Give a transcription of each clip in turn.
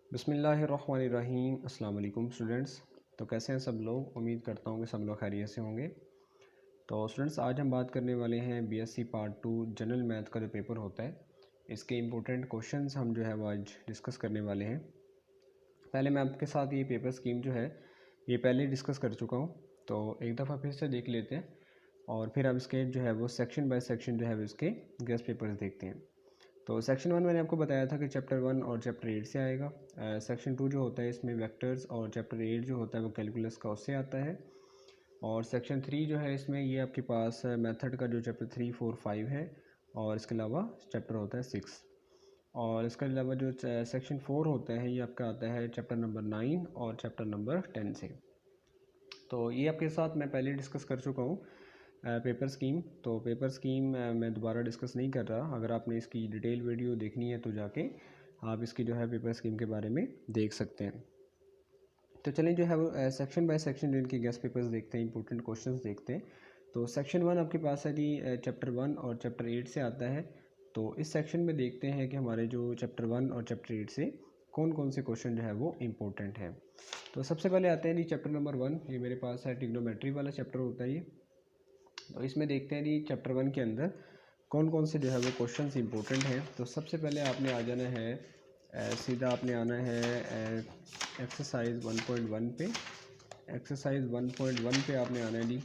बिस्मिल्लाहिर्रहमानिर्रहीम। अस्सलाम वालेकुम स्टूडेंट्स। तो कैसे हैं सब लोग? उम्मीद करता हूँ कि सब लोग खैरियत से होंगे। तो स्टूडेंट्स, आज हम बात करने वाले हैं बीएससी पार्ट 2 जनरल मैथ का जो पेपर होता है, इसके इम्पोर्टेंट क्वेश्चंस हम जो है वो आज डिस्कस करने वाले हैं। पहले मैं आपके साथ ये पेपर स्कीम जो है ये पहले डिस्कस कर चुका हूँ, तो एक दफ़ा फिर से देख लेते हैं और फिर अब इसके जो है वो सेक्शन बाय सेक्शन जो है वो इसके गेस्ट पेपर्स देखते हैं। तो सेक्शन 1 मैंने आपको बताया था कि चैप्टर 1 और चैप्टर 8 से आएगा। सेक्शन 2 जो होता है इसमें वेक्टर्स, और चैप्टर 8 जो होता है वो कैलकुलस का उससे आता है। और सेक्शन 3 जो है इसमें ये आपके पास मेथड का जो चैप्टर 3, 4, 5 है, और इसके अलावा चैप्टर होता है 6। और इसके अलावा जो सेक्शन 4 होता है ये आपका आता है चैप्टर नंबर 9 और चैप्टर नंबर 10 से। तो ये आपके साथ मैं पहले डिस्कस कर चुका हूँ पेपर स्कीम। तो पेपर स्कीम मैं दोबारा डिस्कस नहीं कर रहा। अगर आपने इसकी डिटेल वीडियो देखनी है तो जाके आप इसकी जो है पेपर स्कीम के बारे में देख सकते हैं। तो चलिए जो है वो सेक्शन बाय सेक्शन जो इनके गेस्ट पेपर्स देखते हैं, इंपॉर्टेंट क्वेश्चंस देखते हैं। तो सेक्शन 1 आपके पास है जी चैप्टर 1 और चैप्टर 8 से आता है। तो इस सेक्शन में देखते हैं कि हमारे जो चैप्टर 1 और चैप्टर 8 से कौन कौन से क्वेश्चन जो है वो इम्पोर्टेंट है। तो सबसे पहले आते हैं जी चैप्टर नंबर 1। ये मेरे पास है ट्रिग्नोमेट्री वाला चैप्टर होता है ये। तो इसमें देखते हैं जी चैप्टर 1 के अंदर कौन कौन से जो है वो क्वेश्चंस इंपॉर्टेंट हैं। तो सबसे पहले आपने आ जाना है सीधा आपने आना है एक्सरसाइज 1.1 पे। एक्सरसाइज 1.1 पे आपने आना है जी,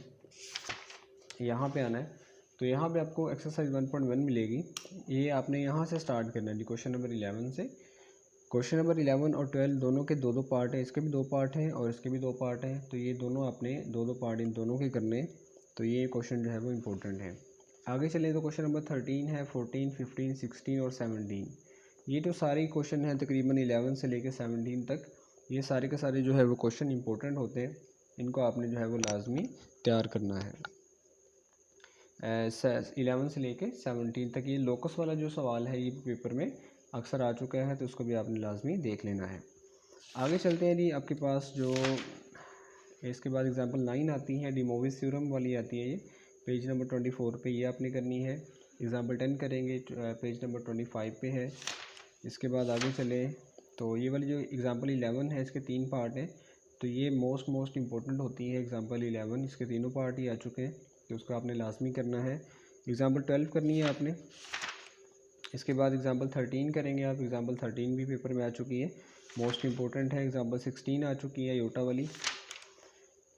यहाँ पे आना है। तो यहाँ पे आपको एक्सरसाइज 1.1 मिलेगी। ये आपने यहाँ से स्टार्ट करना है जी, क्वेश्चन नंबर 11 से। क्वेश्चन नंबर 11 और 12 दोनों के दो दो पार्ट हैं, इसके भी दो पार्ट हैं और इसके भी दो पार्ट हैं। तो ये दोनों आपने दो दो पार्ट इन दोनों के करने। तो ये क्वेश्चन जो है वो इम्पोर्टेंट है। आगे चलें तो क्वेश्चन नंबर 13 है, 14, 15, 16 और 17। ये जो सारे क्वेश्चन हैं तकरीबन 11 से लेकर 17 तक, ये सारे के सारे जो है वो क्वेश्चन इंपॉर्टेंट होते हैं। इनको आपने जो है वो लाजमी तैयार करना है। 11 से लेके 17 तक ये लोकस वाला जो सवाल है ये पेपर में अक्सर आ चुका है, तो उसको भी आपने लाजमी देख लेना है। आगे चलते हैं जी, आपके पास जो इसके बाद एग्जांपल 9 आती है, डिमोविस थ्योरम वाली आती है, ये पेज नंबर 24 पे ये आपने करनी है। एग्जांपल 10 करेंगे पेज नंबर 25 पे है। इसके बाद आगे चले तो ये वाली जो एग्जांपल 11 है इसके 3 पार्ट हैं। तो ये मोस्ट इंपॉर्टेंट होती है एग्जांपल 11, इसके तीनों पार्ट ही आ चुके हैं, तो उसको आपने लाजमी करना है। एग्जांपल 12 करनी है आपने। इसके बाद एग्जांपल 13 करेंगे आप। एग्जांपल 13 भी पेपर में आ चुकी है, मोस्ट इंपॉर्टेंट है। एग्जांपल 16 आ चुकी है योटा वाली।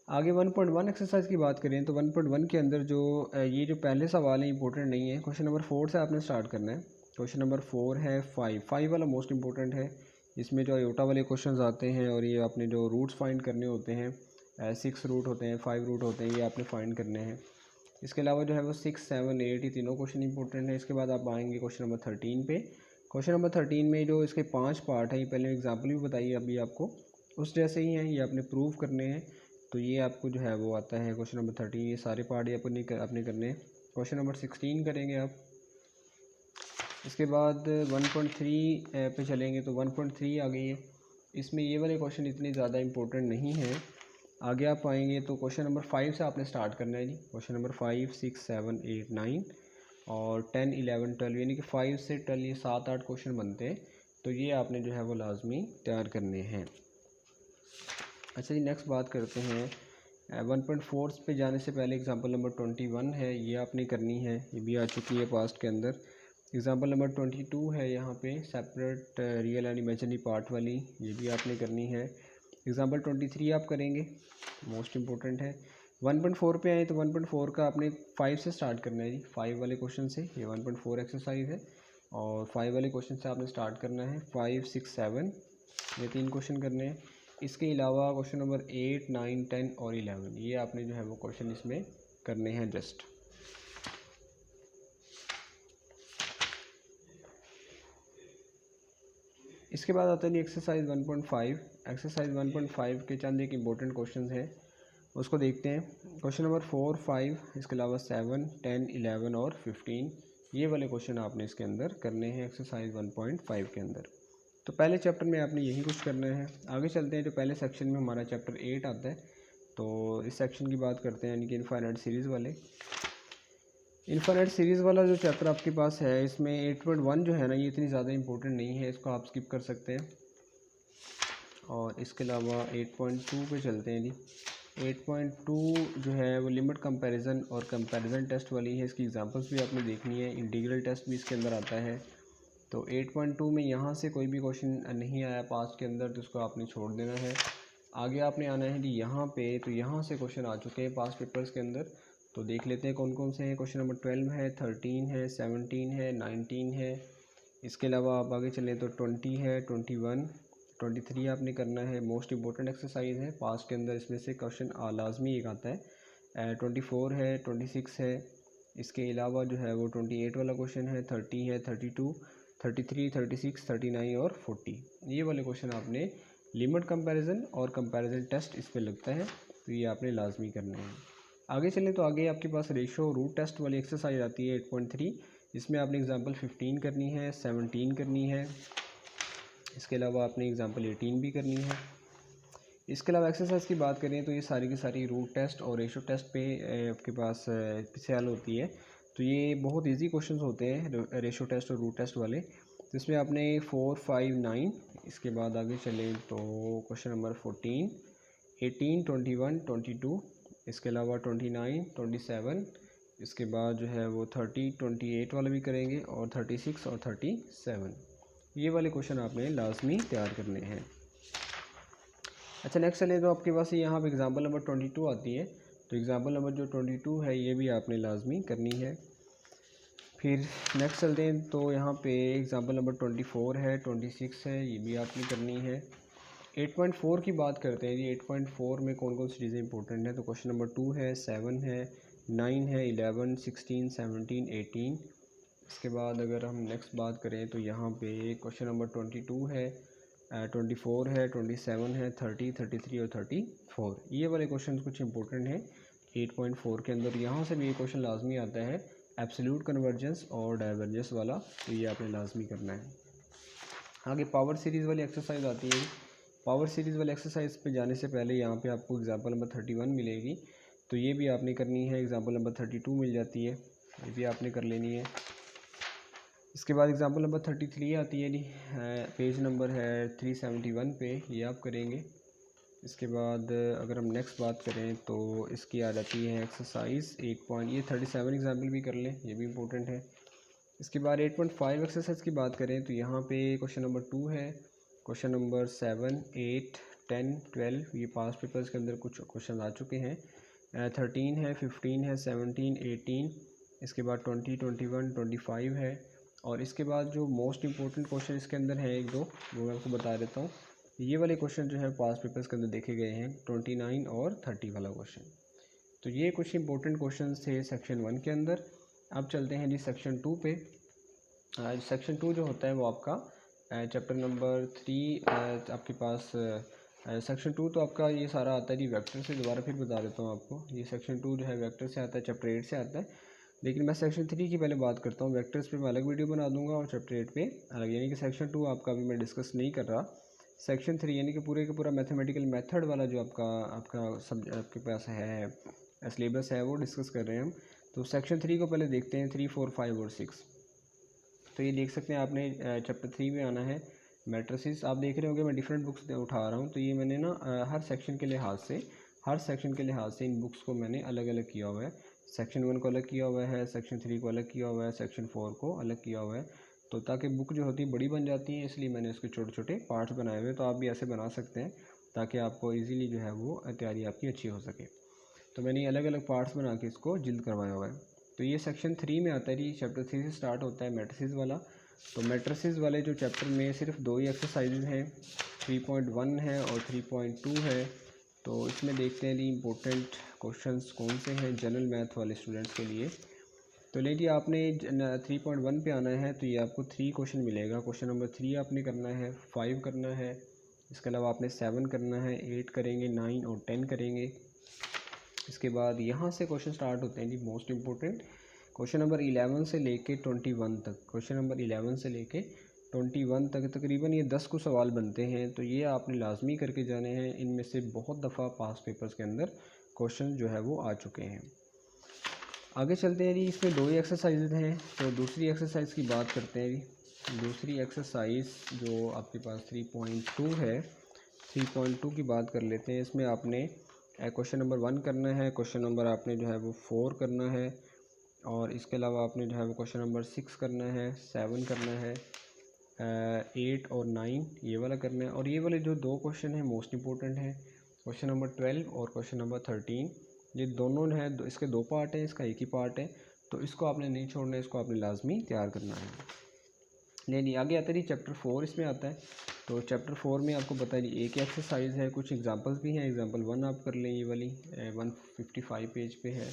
आगे 1.1 एक्सरसाइज की बात करें तो 1.1 के अंदर जो ये जो पहले सवाल है इंपॉर्टेंट नहीं है। क्वेश्चन नंबर 4 से आपने स्टार्ट करना है। क्वेश्चन नंबर 4 है 5 वाला मोस्ट इंपॉर्टेंट है। इसमें जो आयोटा वाले क्वेश्चंस आते हैं और ये आपने जो रूट्स फाइंड करने होते हैं, 6 रूट होते हैं, 5 रूट होते हैं, ये आपने फाइंड करने हैं। इसके अलावा जो है वो 6, 7, 8 ये तीनों क्वेश्चन इंपॉर्टेंट है। इसके बाद आप आएंगे क्वेश्चन नंबर 13 पे। क्वेश्चन नंबर 13 में जो इसके 5 पार्ट हैं, ये पहले एग्जाम्पल भी बताइए अभी आपको, उस जैसे ही हैं, ये आपने प्रूव करने हैं। तो ये आपको जो है वो आता है क्वेश्चन नंबर 13। ये सारे पार्ट ये अपने करने हैं। क्वेश्चन नंबर 16 करेंगे आप। इसके बाद 1.3 पे चलेंगे तो 1.3 आ गई है। इसमें ये वाले क्वेश्चन इतने ज़्यादा इंपॉर्टेंट नहीं हैं। आगे आप आएंगे तो क्वेश्चन नंबर 5 से आपने स्टार्ट करना है जी। क्वेश्चन नंबर 5, 6, 7, 8, 9 और 10, 11, 12, यानी कि 5 से 12 ये 7-8 क्वेश्चन बनते हैं। तो ये आपने जो है वो लाजमी तैयार करने हैं। अच्छा जी, नेक्स्ट बात करते हैं 1.4 पे जाने से पहले एग्जांपल नंबर 21 है, ये आपने करनी है। ये भी आ चुकी है पास्ट के अंदर। एग्जांपल नंबर 22 है यहाँ पे separate real and imaginary part वाली, ये भी आपने करनी है। एग्जांपल 23 आप करेंगे, मोस्ट इंपॉर्टेंट है। 1.4 पे आए तो 1.4 का आपने 5 से स्टार्ट करना है जी, 5 वाले क्वेश्चन से। ये 1.4 एक्सरसाइज है और 5 वाले क्वेश्चन से आपने स्टार्ट करना है। 5, 6, 7 ये 3 क्वेश्चन करने हैं। इसके अलावा क्वेश्चन नंबर 8, 9, 10 और 11 ये आपने जो है वो क्वेश्चन इसमें करने हैं जस्ट। इसके बाद आता है जी एक्सरसाइज 1.5। एक्सरसाइज 1.5 के चंद एक इम्पोर्टेंट क्वेश्चन हैं, उसको देखते हैं। क्वेश्चन नंबर 4, 5, इसके अलावा 7, 10, 11 और 15 ये वाले क्वेश्चन आपने इसके अंदर करने हैं एक्सरसाइज 1.5 के अंदर। तो पहले चैप्टर में आपने यही कुछ करना है। आगे चलते हैं, जो पहले सेक्शन में हमारा चैप्टर 8 आता है, तो इस सेक्शन की बात करते हैं, यानी कि इनफाइनाइट सीरीज़ वाले। इनफाइनाइट सीरीज़ वाला जो चैप्टर आपके पास है, इसमें 8.1 जो है ना, ये इतनी ज़्यादा इंपॉर्टेंट नहीं है, इसको आप स्किप कर सकते हैं। और इसके अलावा 8.2 पे चलते हैं जी। 8.2 जो है वो लिमिट कंपैरिजन और कंपैरिजन टेस्ट वाली है। इसकी एग्जांपल्स भी आपने देखनी है, इंटीग्रल टेस्ट भी इसके अंदर आता है। तो 8.2 में यहाँ से कोई भी क्वेश्चन नहीं आया पास्ट के अंदर तो उसको आपने छोड़ देना है। आगे आपने आना है जी यहाँ पे, तो यहाँ से क्वेश्चन आ चुके हैं पास्ट पेपर्स के अंदर। तो देख लेते हैं कौन कौन से हैं। क्वेश्चन नंबर 12 है, 13 है, 17 है, 19 है। इसके अलावा आप आगे चलें तो 20 है, 21, 23 आपने करना है। मोस्ट इंपॉर्टेंट एक्सरसाइज है पास्ट के अंदर, इसमें से क्वेश्चन लाजमी एक आता है। 24 है, 26 है। इसके अलावा जो है वो 28 वाला क्वेश्चन है, 30 है, 32, 33, 36, 39 और 40। ये वाले क्वेश्चन आपने लिमिट कंपैरिजन और कंपैरिजन टेस्ट इस पे लगता है, तो ये आपने लाजमी करना है। आगे चलें तो आगे आपके पास रेशो रूट टेस्ट वाली एक्सरसाइज आती है 8.3। इसमें आपने एग्जांपल 15 करनी है, 17 करनी है। इसके अलावा आपने एग्जांपल 18 भी करनी है। इसके अलावा एक्सरसाइज की बात करें तो ये सारी की सारी रूट टेस्ट और रेशो टेस्ट पे आपके पास से हल होती है। तो ये बहुत इजी क्वेश्चंस होते हैं रेशो टेस्ट और रूट टेस्ट वाले। तो इसमें आपने 4, 5, 9, इसके बाद आगे चलें तो क्वेश्चन नंबर 14, 18, 21, 22, इसके अलावा 29, 27, इसके बाद जो है वो 30, 28 वाला भी करेंगे और 36 और 37। ये वाले क्वेश्चन आपने लाजमी तैयार करने हैं। अच्छा नेक्स्ट चले तो आपके पास यहाँ पे एग्जांपल नंबर 22 आती है। तो एग्जांपल नंबर जो 22 है ये भी आपने लाजमी करनी है। फिर नेक्स्ट चलते हैं तो यहाँ पे एग्जांपल नंबर 24 है, 26 है, ये भी आपने करनी है। 8.4 की बात करते हैं जी। 8.4 में कौन कौन सी चीज़ें इंपॉर्टेंट हैं। तो क्वेश्चन नंबर 2 है, 7 है, 9 है, 11, 16, 17, 18। इसके बाद अगर हम नेक्स्ट बात करें तो यहाँ पे क्वेश्चन नंबर 22 है, 24 है, 27 है, 30, 33 और 34। ये वाले क्वेश्चन कुछ इंपॉर्टेंट हैं 8.4 के अंदर। यहाँ से भी ये क्वेश्चन लाजमी आता है एब्सोल्यूट कन्वर्जेंस और डाइवर्जेंस वाला, तो ये आपने लाजमी करना है। आगे पावर सीरीज़ वाली एक्सरसाइज आती है। पावर सीरीज़ वाली एक्सरसाइज पे जाने से पहले यहाँ पे आपको एग्जांपल नंबर 31 मिलेगी, तो ये भी आपने करनी है। एग्जांपल नंबर 32 मिल जाती है, ये भी आपने कर लेनी है। इसके बाद एग्जांपल नंबर 33 आती है जी, पेज नंबर है 371 पे, ये आप करेंगे। इसके बाद अगर हम नेक्स्ट बात करें तो इसकी आ जाती है एक्सरसाइज 8 ये 37 एग्जाम्पल भी कर लें, ये भी इम्पोर्टेंट है। इसके बाद 8.5 एक्सरसाइज की बात करें तो यहाँ पे क्वेश्चन नंबर 2 है, क्वेश्चन नंबर 7, 8, 10, 12, ये पास्ट पेपर्स के अंदर कुछ क्वेश्चन आ चुके हैं। 13 है, 15 है, 17, 18, इसके बाद 20, 21, 25 है। और इसके बाद जो मोस्ट इंपॉर्टेंट क्वेश्चन इसके अंदर हैं एक दो, वो मैं आपको बता देता हूँ। ये वाले क्वेश्चन जो है पास्ट पेपर्स के अंदर देखे गए हैं, 29 और 30 वाला क्वेश्चन। तो ये कुछ इंपॉर्टेंट क्वेश्चन थे सेक्शन 1 के अंदर। अब चलते हैं जी सेक्शन 2 पे। सेक्शन 2 जो होता है वो आपका चैप्टर नंबर 3 आपके पास सेक्शन 2 तो आपका ये सारा आता है जी वेक्टर से। दोबारा फिर बता देता हूँ आपको, ये सेक्शन 2 जो है वेक्टर से आता है, चैप्टर 8 से आता है। लेकिन मैं सेक्शन 3 की पहले बात करता हूँ। वेक्टर्स पे मैं अलग वीडियो बना दूंगा और चैप्टर 8 पे अलग, यानी कि सेक्शन 2 आपका अभी मैं डिस्कस नहीं कर रहा। सेक्शन 3 यानी कि पूरे का पूरा मैथमेटिकल मेथड वाला जो आपके पास है सिलेबस है, वो डिस्कस कर रहे हैं हम। तो सेक्शन 3 को पहले देखते हैं, 3, 4, 5 और 6। तो ये देख सकते हैं आपने चैप्टर 3 में आना है मैट्रिसेस। आप देख रहे होंगे मैं डिफरेंट बुक्स उठा रहा हूँ, तो ये मैंने ना हर सेक्शन के लिहाज से इन बुक्स को मैंने अलग अलग किया हुआ है। सेक्शन 1 को अलग किया हुआ है, सेक्शन 3 को अलग किया हुआ है, सेक्शन 4 को अलग किया हुआ है। तो ताकि बुक जो होती है बड़ी बन जाती है, इसलिए मैंने उसके छोटे छोटे पार्ट्स बनाए हुए हैं। तो आप भी ऐसे बना सकते हैं ताकि आपको ईज़िली जो है वो तैयारी आपकी अच्छी हो सके। तो मैंने अलग अलग पार्ट्स बना के इसको जिल्द करवाया हुआ है। तो ये सेक्शन 3 में आता है जी, चैप्टर 3 से स्टार्ट होता है मैट्रिसेस वाला। तो मैट्रिसेस वाले जो चैप्टर में सिर्फ 2 ही एक्सरसाइजेज हैं, 3.1 है और 3.2 है। तो इसमें देखते हैं जी इम्पोर्टेंट क्वेश्चंस कौन से हैं जनरल मैथ वाले स्टूडेंट्स के लिए। तो लेकिन आपने 3.1 पे आना है, तो ये आपको 3 क्वेश्चन मिलेगा। क्वेश्चन नंबर 3 आपने करना है, 5 करना है, इसके अलावा आपने 7 करना है, 8 करेंगे, 9 और 10 करेंगे। इसके बाद यहाँ से क्वेश्चन स्टार्ट होते हैं जी मोस्ट इंपॉर्टेंट, क्वेश्चन नंबर 11 से लेके 21 तक। क्वेश्चन नंबर 11 से लेके 21 तक तकरीबन ये 10 को सवाल बनते हैं। तो ये आपने लाजमी करके जाने हैं। इनमें से बहुत दफ़ा पास्ट पेपर्स के अंदर क्वेश्चन जो है वो आ चुके हैं। आगे चलते हैं जी, इसमें 2 ही एक्सरसाइज हैं। तो दूसरी एक्सरसाइज की बात करते हैं जी। दूसरी एक्सरसाइज जो आपके पास 3.2 है, 3.2 की बात कर लेते हैं। इसमें आपने क्वेश्चन नंबर 1 करना है, क्वेश्चन नंबर आपने जो है वो 4 करना है, और इसके अलावा आपने जो है वो क्वेश्चन नंबर 6 करना है, 7 करना है, 8 और 9 ये वाला करना है। और ये वाले जो दो क्वेश्चन हैं मोस्ट इंपॉर्टेंट हैं, क्वेश्चन नंबर 12 और क्वेश्चन नंबर 13। ये दोनों हैं, इसके दो पार्ट हैं, इसका एक ही पार्ट है, तो इसको आपने नहीं छोड़ना है, इसको आपने लाजमी तैयार करना है। नहीं आगे आता है जी चैप्टर 4 इसमें आता है। तो चैप्टर 4 में आपको पता है जी एक एक्सरसाइज है, कुछ एग्जांपल्स भी हैं। एग्जांपल 1 आप कर लें, ये वाली 155 पेज पे है।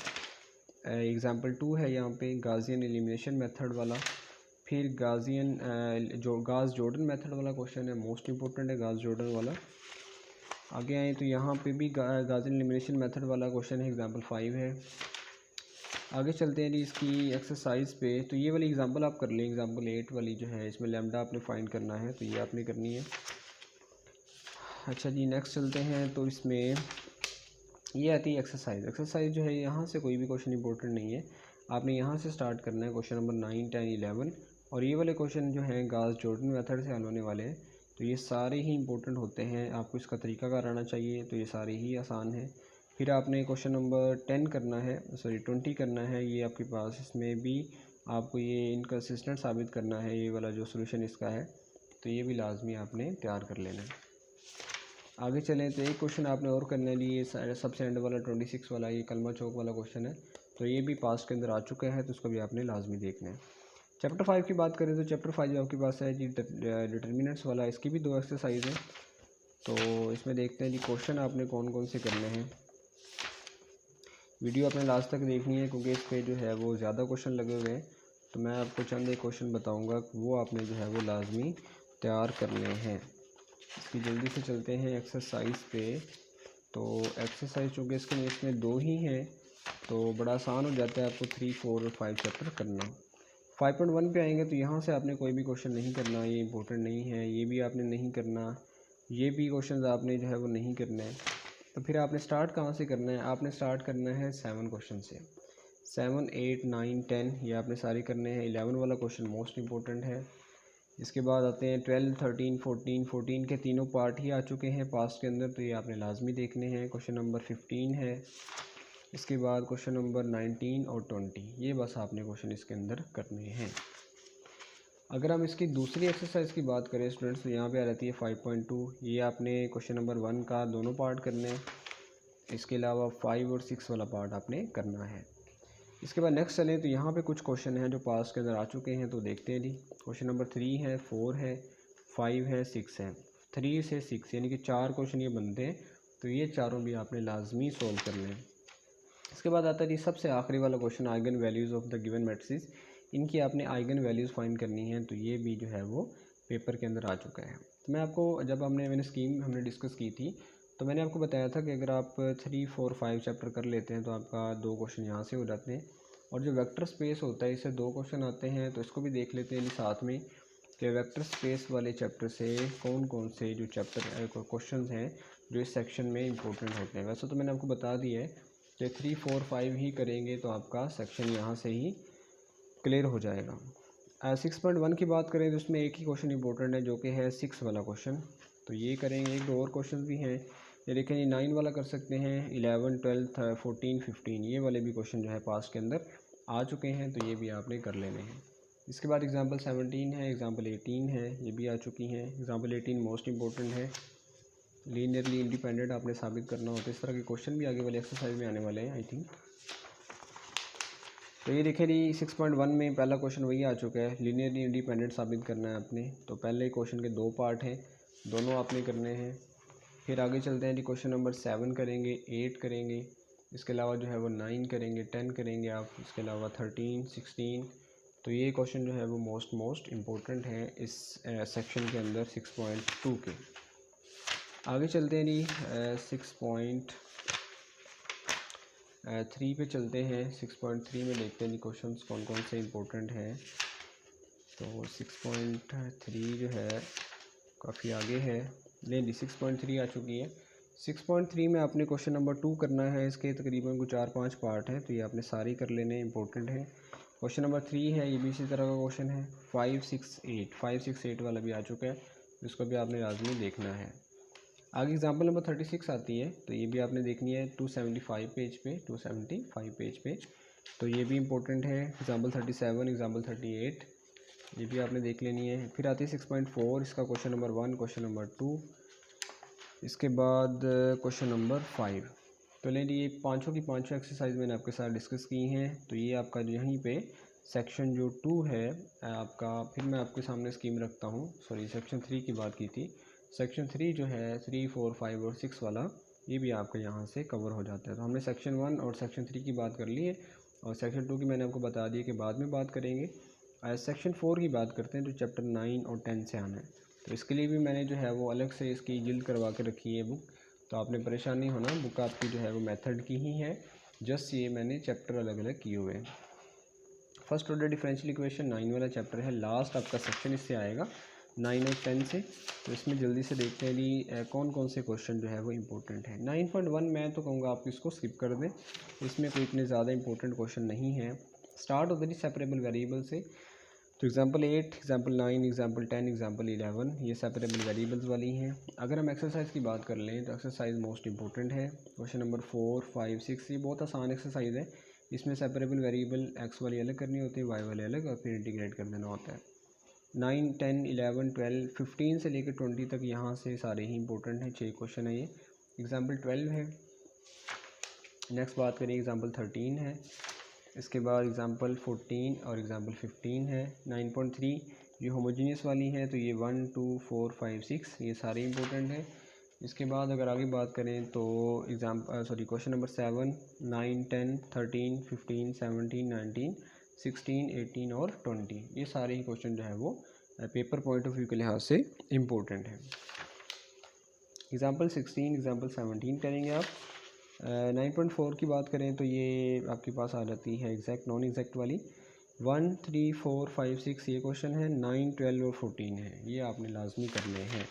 एग्जांपल 2 है यहाँ पे गाजियन एलिमिनेशन मेथड वाला। फिर गाज जॉर्डन मेथड वाला क्वेश्चन है, मोस्ट इंपॉर्टेंट है गाज जॉर्डन वाला। आगे आए तो यहाँ पे भी गाजियन एलिमिनेशन मेथड वाला क्वेश्चन है, एग्जांपल 5 है। आगे चलते हैं जी इसकी एक्सरसाइज पे। तो ये वाली एग्जांपल आप कर लें, एग्जांपल 8 वाली जो है, इसमें लैम्डा आपने फाइंड करना है, तो ये आपने करनी है। अच्छा जी नेक्स्ट चलते हैं। तो इसमें ये आती है एक्सरसाइज जो है, यहाँ से कोई भी क्वेश्चन इंपॉर्टेंट नहीं है, आपने यहाँ से स्टार्ट करना है। क्वेश्चन नंबर 9, 10, 11 और ये वाले क्वेश्चन जो हैं गाज जॉर्डन मेथड से हल होने वाले हैं, तो ये सारे ही इंपॉर्टेंट होते हैं। आपको इसका तरीकाकार आना चाहिए, तो ये सारे ही आसान हैं। फिर आपने क्वेश्चन नंबर 10 करना है, सॉरी 20 करना है, ये आपके पास इसमें भी आपको ये इनकन्सिस्टेंट साबित करना है, ये वाला जो सोल्यूशन इसका है, तो ये भी लाजमी आपने तैयार कर लेना है। आगे चलें तो एक क्वेश्चन आपने और करने लिए, सबसे एंड वाला 26 वाला, ये कलमा चौक वाला क्वेश्चन है, तो ये भी पास के अंदर आ चुका है, तो उसको भी आपने लाजमी देखना है। चैप्टर 5 की बात करें तो चैप्टर 5 जो आपके पास है जी डिटर्मिनेंट्स वाला, इसकी भी 2 एक्सरसाइज है। तो इसमें देखते हैं जी क्वेश्चन आपने कौन कौन से करने हैं। वीडियो आपने लास्ट तक देखनी है, क्योंकि इस पर जो है वो ज़्यादा क्वेश्चन लगे हुए हैं, तो मैं आपको चंद एक क्वेश्चन बताऊँगा, वो आपने जो है वो लाजमी तैयार करने हैं। इसकी जल्दी से चलते हैं एक्सरसाइज पे। तो एक्सरसाइज चूँकि इसमें 2 ही हैं, तो बड़ा आसान हो जाता है आपको 3, 4 और 5 चैप्टर करना। 5.1 पे आएंगे तो यहाँ से आपने कोई भी क्वेश्चन नहीं करना, ये इंपॉर्टेंट नहीं है, ये भी आपने नहीं करना, ये भी क्वेश्चन आपने जो है वो नहीं करना है। तो फिर आपने स्टार्ट कहाँ से करना है, आपने स्टार्ट करना है 7 क्वेश्चन से। 7, 8, 9, 10 ये आपने सारे करने हैं। 11 वाला क्वेश्चन मोस्ट इंपॉर्टेंट है। इसके बाद आते हैं 12, 13, 14। 14 के तीनों पार्ट ही आ चुके हैं पास्ट के अंदर, तो ये आपने लाजमी देखने हैं। क्वेश्चन नंबर 15 है। इसके बाद क्वेश्चन नंबर 19 और 20, ये बस आपने क्वेश्चन इसके अंदर करने हैं। अगर हम इसकी दूसरी एक्सरसाइज की बात करें स्टूडेंट्स, तो यहाँ पे आ जाती है 5.2। ये आपने क्वेश्चन नंबर 1 का दोनों पार्ट करने हैं। इसके अलावा 5 और 6 वाला पार्ट आपने करना है। इसके बाद नेक्स्ट चलें तो यहाँ पे कुछ क्वेश्चन हैं जो पास के अंदर आ चुके हैं, तो देखते हैं जी। क्वेश्चन नंबर 3 है, 4 है, 5 है, 6 है। 3 से 6 यानी कि 4 क्वेश्चन ये बनते हैं, तो ये चारों भी आपने लाजमी सोल्व करने हैं। इसके बाद आता है जी सबसे आखिरी वाला question, eigen values of the given matrices. इनकी आपने आइगन वैल्यूज़ फाइंड करनी है, तो ये भी जो है वो पेपर के अंदर आ चुका है। तो मैं आपको जब मैंने स्कीम हमने डिस्कस की थी, तो मैंने आपको बताया था कि अगर आप 3, 4, 5 चैप्टर कर लेते हैं तो आपका 2 क्वेश्चन यहाँ से हो जाते हैं। और जो वेक्टर स्पेस होता है, इससे 2 क्वेश्चन आते हैं, तो इसको भी देख लेते हैं साथ में कि वेक्टर स्पेस वाले चैप्टर से कौन कौन से जो चैप्टर क्वेश्चन हैं जो इस सेक्शन में इंपॉर्टेंट होते हैं। वैसे तो मैंने आपको बता दिया है कि 3, 4, 5 ही करेंगे तो आपका सेक्शन यहाँ से ही क्लियर हो जाएगा। 6.1 की बात करें तो उसमें एक ही क्वेश्चन इंपॉर्टेंट है, जो कि है 6 वाला क्वेश्चन, तो ये करेंगे। 1-2 और क्वेश्चन भी हैं, ये देखें ये 9 वाला कर सकते हैं। 11, 12, 14, 15 ये वाले भी क्वेश्चन जो है पास के अंदर आ चुके हैं, तो ये भी आपने कर लेने हैं। इसके बाद एग्जाम्पल 17 है, एग्जाम्पल 18 है, ये भी आ चुकी हैं। एग्जाम्पल 18 मोस्ट इंपॉर्टेंट है, लीनियरली इंडिपेंडेंट आपने साबित करना होता है। इस तरह के क्वेश्चन भी आगे वाले एक्सरसाइज में आने वाले हैं आई थिंक। तो ये देखें जी 6.1 में पहला क्वेश्चन वही आ चुका है, लीनियरली इंडिपेंडेंट साबित करना है आपने। तो पहले क्वेश्चन के 2 पार्ट हैं, दोनों आपने करने हैं। फिर आगे चलते हैं जी, क्वेश्चन नंबर 7 करेंगे, 8 करेंगे, इसके अलावा जो है वो 9 करेंगे, 10 करेंगे आप, इसके अलावा 13, 16। तो ये क्वेश्चन जो है वो मोस्ट इम्पोर्टेंट है इस सेक्शन के अंदर 6.2 के। आगे चलते हैं जी 6.3 पे चलते हैं। 6.3 में देखते हैं जी क्वेश्चंस कौन कौन से इम्पोर्टेंट हैं। तो 6.3 जो है काफ़ी आगे है, नहीं 6.3 आ चुकी है। 6.3 में आपने क्वेश्चन नंबर 2 करना है, इसके तकरीबन कुछ 4-5 पार्ट हैं, तो ये आपने सारे कर लेने, इंपॉर्टेंट है। क्वेश्चन नंबर 3 है, ये भी इसी तरह का क्वेश्चन है। 5, 6, 8 वाला भी आ चुका है, इसको भी आपने लाजमी देखना है। आगे एग्जांपल नंबर 36 आती है, तो ये भी आपने देखनी है 275 पेज पे, 275 पेज पे, तो ये भी इम्पोर्टेंट है। एग्जांपल 37, एग्जांपल 38 ये भी आपने देख लेनी है। फिर आती है 6.4, इसका क्वेश्चन नंबर 1, क्वेश्चन नंबर 2, इसके बाद क्वेश्चन नंबर 5। तो लेकिन ये पाँचों की पाँचों एक्सरसाइज मैंने आपके साथ डिस्कस की हैं। तो ये आपका यहीं पे सेक्शन जो 2 है आपका, फिर मैं आपके सामने स्कीम रखता हूँ, सॉरी सेक्शन 3 की बात की थी। सेक्शन 3 जो है 3, 4, 5 और 6 वाला, ये भी आपका यहाँ से कवर हो जाता है। तो हमने सेक्शन 1 और सेक्शन 3 की बात कर ली है, और सेक्शन 2 की मैंने आपको बता दिया कि बाद में बात करेंगे। सेक्शन 4 की बात करते हैं, जो चैप्टर 9 और 10 से आना है। तो इसके लिए भी मैंने जो है वो अलग से इसकी जिल्द करवा के रखी है बुक, तो आपने परेशान नहीं होना, बुक आपकी जो है वो मेथड की ही है, जस्ट ये मैंने चैप्टर अलग अलग किए हुए हैं। फर्स्ट ऑर्डर डिफरेंशियल इक्वेशन 9 वाला चैप्टर है, लास्ट आपका सेक्शन इससे आएगा 9 और 10 से। तो इसमें जल्दी से देखते हैं कि कौन कौन से क्वेश्चन जो है वो इम्पोर्टेंट है। 9.1 मैं तो कहूँगा आप इसको स्किप कर दें, इसमें कोई इतने ज़्यादा इंपॉर्टेंट क्वेश्चन नहीं है। स्टार्ट होता है सेपरेबल वेरिएबल से। तो एग्जांपल 8, एग्जांपल 9, एग्जांपल 10, एग्जांपल 11 ये सेपरेबल वेरिएबल्स वाली हैं। अगर हम एक्सरसाइज की बात कर लें तो एक्सरसाइज मोस्ट इंपॉर्टेंट है। क्वेश्चन नंबर 4, 5, 6 ये बहुत आसान एक्सरसाइज है। इसमें सेपरेबल वेरिएबल एक्स वाली अलग करनी होती है, वाई वाले अलग, और फिर इंटीग्रेट कर देना होता है। 9, 10, 11, 12, 15 से लेकर 20 तक यहाँ से सारे ही इंपॉर्टेंट हैं, 6 क्वेश्चन है ये। एग्जाम्पल 12 है। नेक्स्ट बात करें एग्जाम्पल 13 है, इसके बाद एग्जांपल 14 और एग्जांपल 15 है। 9.3 ये होमोजीनियस वाली है, तो ये 1, 2, 4, 5, 6 ये सारे इंपॉर्टेंट हैं। इसके बाद अगर आगे बात करें तो क्वेश्चन नंबर 7, 9, 10, 13, 15, 17, 19, 16, 18 और 20 ये सारे ही क्वेश्चन जो है वो पेपर पॉइंट ऑफ व्यू के लिहाज से इम्पोर्टेंट है। एग्जाम्पल 16, एग्जाम्पल 17 करेंगे आप। 9.4 की बात करें तो ये आपके पास आ जाती है एग्जैक्ट नॉन एग्जैक्ट वाली। 1, 3, 4, 5, 6 ये क्वेश्चन है। 9, 12 और 14 है, ये आपने लाजमी करने हैं।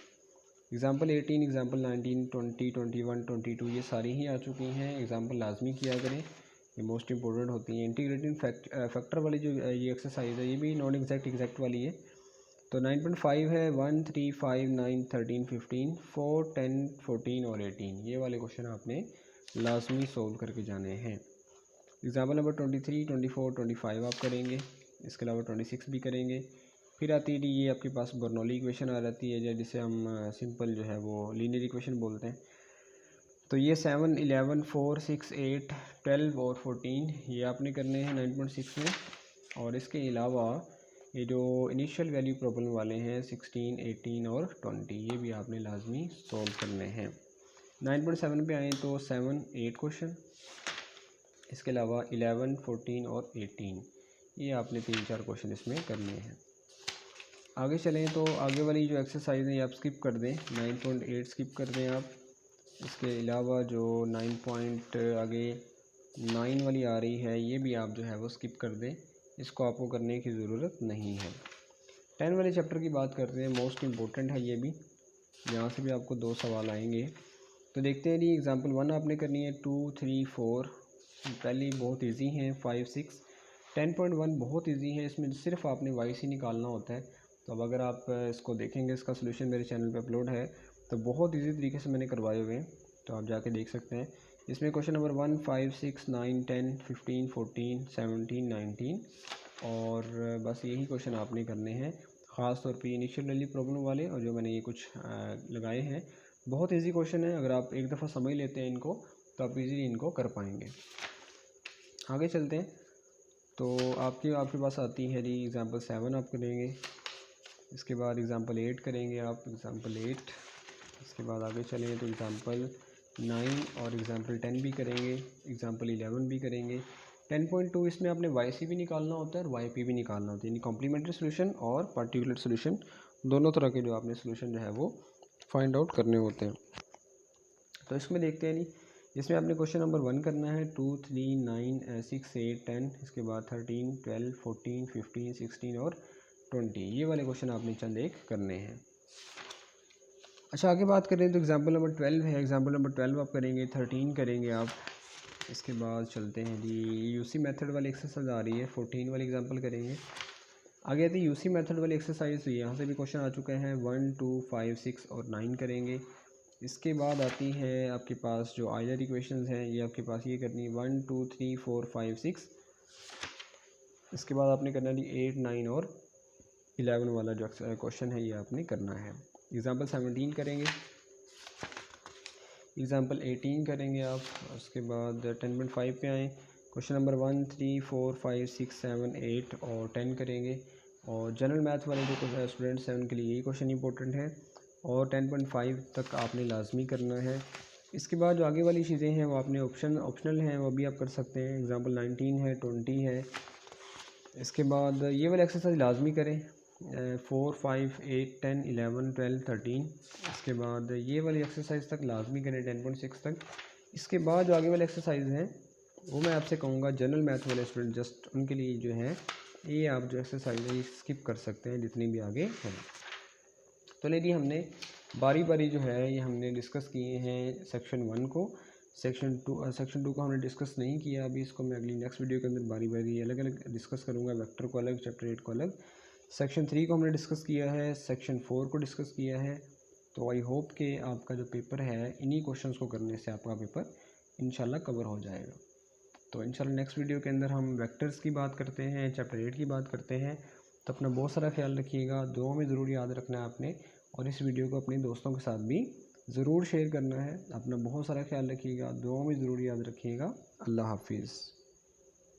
एग्जाम्पल 18, एग्जाम्पल 19, 20, 21, 22 ये सारी ही आ चुकी हैं। एग्जाम्पल लाजमी किया करें, ये मोस्ट इंपॉर्टेंट होती हैं। इंटीग्रेटिंग फैक्टर वाली जो ये एक्सरसाइज है, ये भी नॉन एग्जैक्ट एग्जैक्ट वाली है। तो 9.5 है 1, 3, 5, 9, 13, 15, 4, 10, 14 और 18 ये वाले क्वेश्चन आपने लाजमी सोल्व करके जाने हैं। एग्जाम्पल नंबर 23, 24, 25 आप करेंगे, इसके अलावा 26 भी करेंगे। फिर आती है ये आपके पास बर्नौली इक्वेशन आ जाती है, जिसे हम सिंपल जो है वो लीनियर इक्वेशन बोलते हैं। तो ये 7, 11, 4, 6, 8, 12 और 14 ये आपने करने हैं 9.6 में। और इसके अलावा ये जो इनिशियल वैल्यू प्रॉब्लम वाले हैं 16, 18 और 20 ये भी आपने लाजमी सोल्व करने हैं। 9.7 पे आएँ तो 7, 8 क्वेश्चन, इसके अलावा 11, 14 और 18 ये आपने 3-4 क्वेश्चन इसमें करने हैं। आगे चलें तो आगे वाली जो एक्सरसाइज है ये आप स्किप कर दें, 9.8 स्किप कर दें आप। इसके अलावा जो 9 वाली आ रही है ये भी आप जो है वो स्किप कर दें, इसको आपको करने की ज़रूरत नहीं है। 10 वाले चैप्टर की बात करते हैं, मोस्ट इम्पोर्टेंट है ये भी, यहाँ से भी आपको 2 सवाल आएंगे। तो देखते हैं जी। एग्जांपल 1 आपने करनी है 2, 3, 4 पहली बहुत इजी हैं, 5, 6। 10.1 बहुत इजी है, इसमें सिर्फ आपने वाई सी निकालना होता है। तो अब अगर आप इसको देखेंगे, इसका सोल्यूशन मेरे चैनल पे अपलोड है, तो बहुत इजी तरीके से मैंने करवाए हुए हैं, तो आप जाके देख सकते हैं। इसमें क्वेश्चन नंबर 1, 5, 6, 9, 10, 15, 14, 17, 19 और बस यही क्वेश्चन आपने करने हैं। ख़ास तौर पे इनिशियल वैल्यू प्रॉब्लम वाले और जो मैंने ये कुछ लगाए हैं, बहुत इजी क्वेश्चन है। अगर आप एक दफ़ा समझ लेते हैं इनको तो आप इजीली इनको कर पाएंगे। आगे चलते हैं। तो आपके पास आती है जी एग्ज़ाम्पल 7 आप करेंगे, इसके बाद एग्ज़ाम्पल 8 करेंगे आप, एग्ज़ाम्पल 8। इसके बाद आगे चलें तो एग्ज़ाम्पल 9 और एग्ज़ाम्पल 10 भी करेंगे, एग्ज़ाम्पल 11 भी करेंगे। 10.2 इसमें आपने वाई सी भी निकालना होता है और वाई पी भी निकालना होता है, यानी कॉम्प्लीमेंट्री सोल्यूशन और पार्टिकुलर सोल्यूशन दोनों तरह के जो आपने सोल्यूशन जो है वो फाइंड आउट करने होते हैं। तो इसमें देखते हैं नहीं, इसमें आपने क्वेश्चन नंबर 1 करना है 2, 3, 9, 6, 8, 10, इसके बाद 13, 12, 14, 15, 16 और 20 ये वाले क्वेश्चन आपने चंद एक करने हैं। अच्छा आगे बात करें तो एग्जांपल नंबर 12 है, एग्जांपल नंबर 12 आप करेंगे, 13 करेंगे आप। इसके बाद चलते हैं जी, यूसी मेथड वाली एक्सरसाइज आ रही है, 14 वाली एग्जांपल करेंगे। आगे आती है यूसी मेथड वाली एक्सरसाइज, यहाँ से भी क्वेश्चन आ चुका है, 1, 2, 5, 6 और 9 करेंगे। इसके बाद आती है आपके पास जो आइलर इक्वेशंस हैं, ये आपके पास ये करनी है 1 2 3 4 5 6। इसके बाद आपने करना है 8 9 और 11 वाला जो क्वेश्चन है ये आपने करना है। एग्ज़ाम्पल 17 करेंगे, एग्ज़ाम्पल 18 करेंगे आप। उसके बाद 10.5 पे आएँ। क्वेश्चन नंबर 1 3 4 5 6 7 8 और 10 करेंगे। और जनरल मैथ वाले जो स्टूडेंट्स हैं उनके लिए यही क्वेश्चन इंपॉर्टेंट है और 10.5 तक आपने लाजमी करना है। इसके बाद जो आगे वाली चीज़ें हैं वो आपने ऑप्शनल हैं, वो भी आप कर सकते हैं। एग्ज़ाम्पल 19 है, 20 है। इसके बाद ये वाला एक्सरसाइज लाजमी करें 4 5 8 10 11 12 13। इसके बाद ये वाली एक्सरसाइज तक लाजमी करें 10.6 तक। इसके बाद जो आगे वाले एक्सरसाइज हैं वो मैं आपसे कहूँगा जनरल मैथ वाले स्टूडेंट जस्ट उनके लिए जो है ये आप जो एक्सरसाइज है ये स्किप कर सकते हैं जितनी भी आगे हैं। तो लेडी हमने बारी बारी जो है ये हमने डिस्कस किए हैं सेक्शन 1 को। सेक्शन 2 को हमने डिस्कस नहीं किया अभी, इसको मैं अगली नेक्स्ट वीडियो के अंदर बारी बारी अलग अलग डिस्कस करूँगा। वेक्टर को अलग, चैप्टर 8 को अलग। सेक्शन 3 को हमने डिस्कस किया है, सेक्शन 4 को डिस्कस किया है। तो आई होप कि आपका जो पेपर है इन्हीं क्वेश्चंस को करने से आपका पेपर इंशाल्लाह कवर हो जाएगा। तो इंशाल्लाह नेक्स्ट वीडियो के अंदर हम वेक्टर्स की बात करते हैं, चैप्टर 8 की बात करते हैं। तो अपना बहुत सारा ख्याल रखिएगा, दुआ में ज़रूर याद रखना है आपने, और इस वीडियो को अपने दोस्तों के साथ भी ज़रूर शेयर करना है। अपना बहुत सारा ख्याल रखिएगा, दुआ में ज़रूर याद रखिएगा। अल्लाह हाफिज़।